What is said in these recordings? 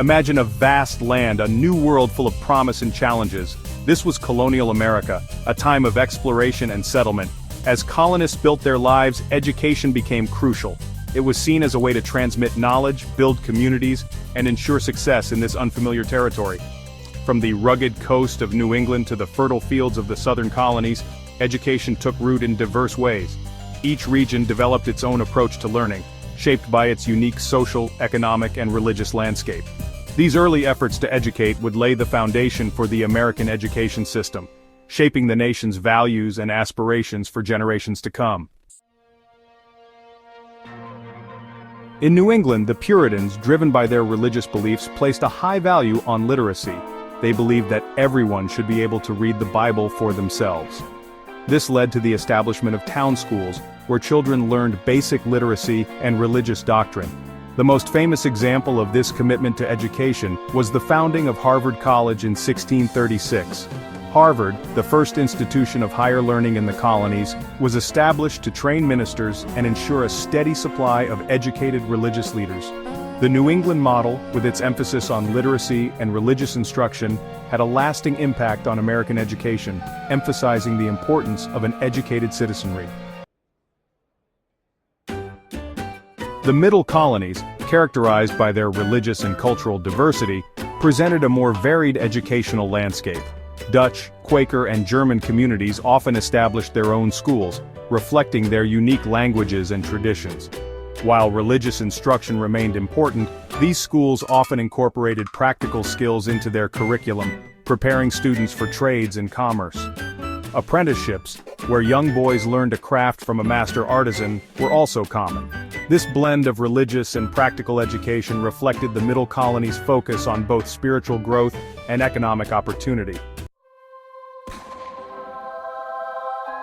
Imagine a vast land, a new world full of promise and challenges. This was colonial America, a time of exploration and settlement. As colonists built their lives, education became crucial. It was seen as a way to transmit knowledge, build communities, and ensure success in this unfamiliar territory. From the rugged coast of New England to the fertile fields of the southern colonies, education took root in diverse ways. Each region developed its own approach to learning, shaped by its unique social, economic, and religious landscape. These early efforts to educate would lay the foundation for the American education system, shaping the nation's values and aspirations for generations to come. In New England, the Puritans, driven by their religious beliefs, placed a high value on literacy. They believed that everyone should be able to read the Bible for themselves. This led to the establishment of town schools, where children learned basic literacy and religious doctrine. The most famous example of this commitment to education was the founding of Harvard College in 1636. Harvard, the first institution of higher learning in the colonies, was established to train ministers and ensure a steady supply of educated religious leaders. The New England model, with its emphasis on literacy and religious instruction, had a lasting impact on American education, emphasizing the importance of an educated citizenry. The Middle Colonies, characterized by their religious and cultural diversity, presented a more varied educational landscape. Dutch, Quaker, and German communities often established their own schools, reflecting their unique languages and traditions. While religious instruction remained important, these schools often incorporated practical skills into their curriculum, preparing students for trades and commerce. Apprenticeships, where young boys learned a craft from a master artisan, were also common. This blend of religious and practical education reflected the Middle Colonies' focus on both spiritual growth and economic opportunity.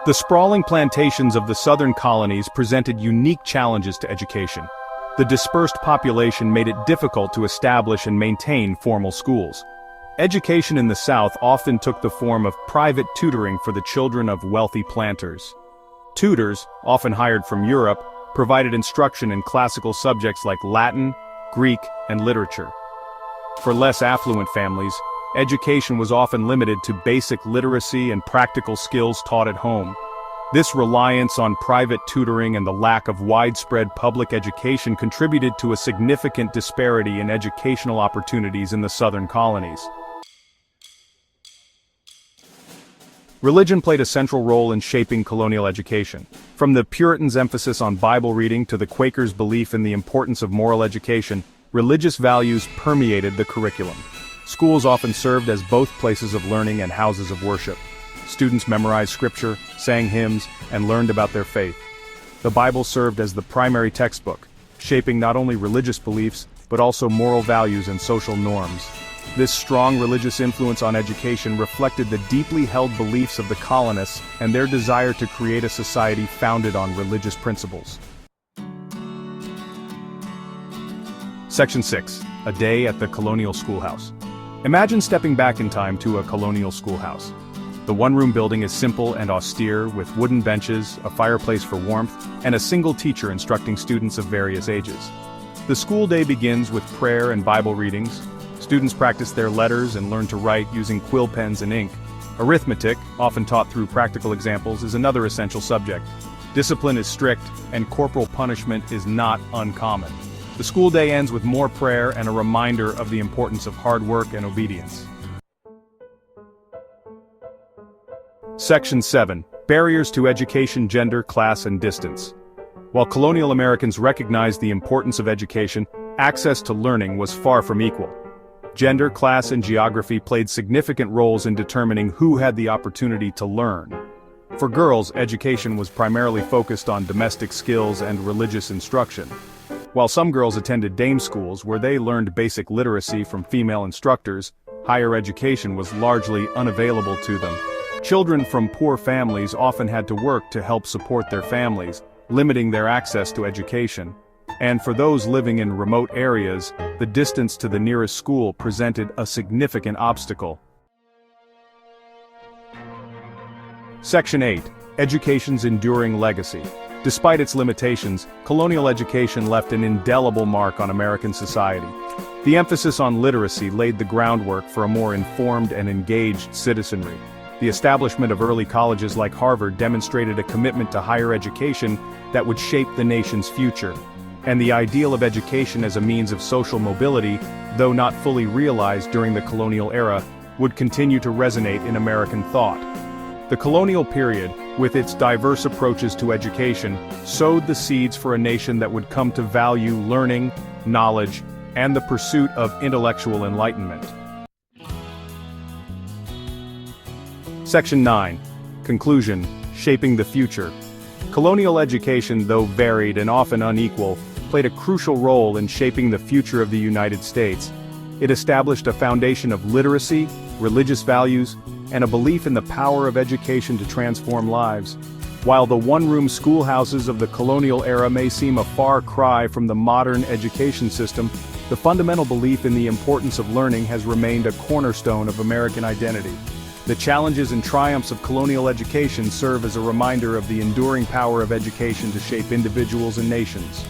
The sprawling plantations of the southern colonies presented unique challenges to education. The dispersed population made it difficult to establish and maintain formal schools. Education in the South often took the form of private tutoring for the children of wealthy planters. Tutors, often hired from Europe, provided instruction in classical subjects like Latin, Greek, and literature. For less affluent families, education was often limited to basic literacy and practical skills taught at home. This reliance on private tutoring and the lack of widespread public education contributed to a significant disparity in educational opportunities in the southern colonies. Religion played a central role in shaping colonial education. From the Puritans' emphasis on Bible reading to the Quakers' belief in the importance of moral education, religious values permeated the curriculum. Schools often served as both places of learning and houses of worship. Students memorized scripture, sang hymns, and learned about their faith. The Bible served as the primary textbook, shaping not only religious beliefs, but also moral values and social norms. This strong religious influence on education reflected the deeply held beliefs of the colonists and their desire to create a society founded on religious principles. Section 6. A day at the colonial schoolhouse. Imagine stepping back in time to a colonial schoolhouse. The one-room building is simple and austere, with wooden benches, a fireplace for warmth, and a single teacher instructing students of various ages. The school day begins with prayer and Bible readings. Students practice their letters and learn to write using quill pens and ink. Arithmetic, often taught through practical examples, is another essential subject. Discipline is strict, and corporal punishment is not uncommon. The school day ends with more prayer and a reminder of the importance of hard work and obedience. Section 7. Barriers to education, gender, class, and distance. While colonial Americans recognized the importance of education, access to learning was far from equal. Gender, class, and geography played significant roles in determining who had the opportunity to learn. For girls, education was primarily focused on domestic skills and religious instruction. While some girls attended dame schools where they learned basic literacy from female instructors, higher education was largely unavailable to them. Children from poor families often had to work to help support their families, limiting their access to education. And for those living in remote areas, the distance to the nearest school presented a significant obstacle. Section 8. Education's enduring legacy. Despite its limitations, colonial education left an indelible mark on American society. The emphasis on literacy laid the groundwork for a more informed and engaged citizenry. The establishment of early colleges like Harvard demonstrated a commitment to higher education that would shape the nation's future. And the ideal of education as a means of social mobility, though not fully realized during the colonial era, would continue to resonate in American thought. The colonial period, with its diverse approaches to education, sowed the seeds for a nation that would come to value learning, knowledge, and the pursuit of intellectual enlightenment. Section 9. Conclusion: Shaping the Future. Colonial education, though varied and often unequal, played a crucial role in shaping the future of the United States. It established a foundation of literacy, religious values, and a belief in the power of education to transform lives. While the one-room schoolhouses of the colonial era may seem a far cry from the modern education system, the fundamental belief in the importance of learning has remained a cornerstone of American identity. The challenges and triumphs of colonial education serve as a reminder of the enduring power of education to shape individuals and nations.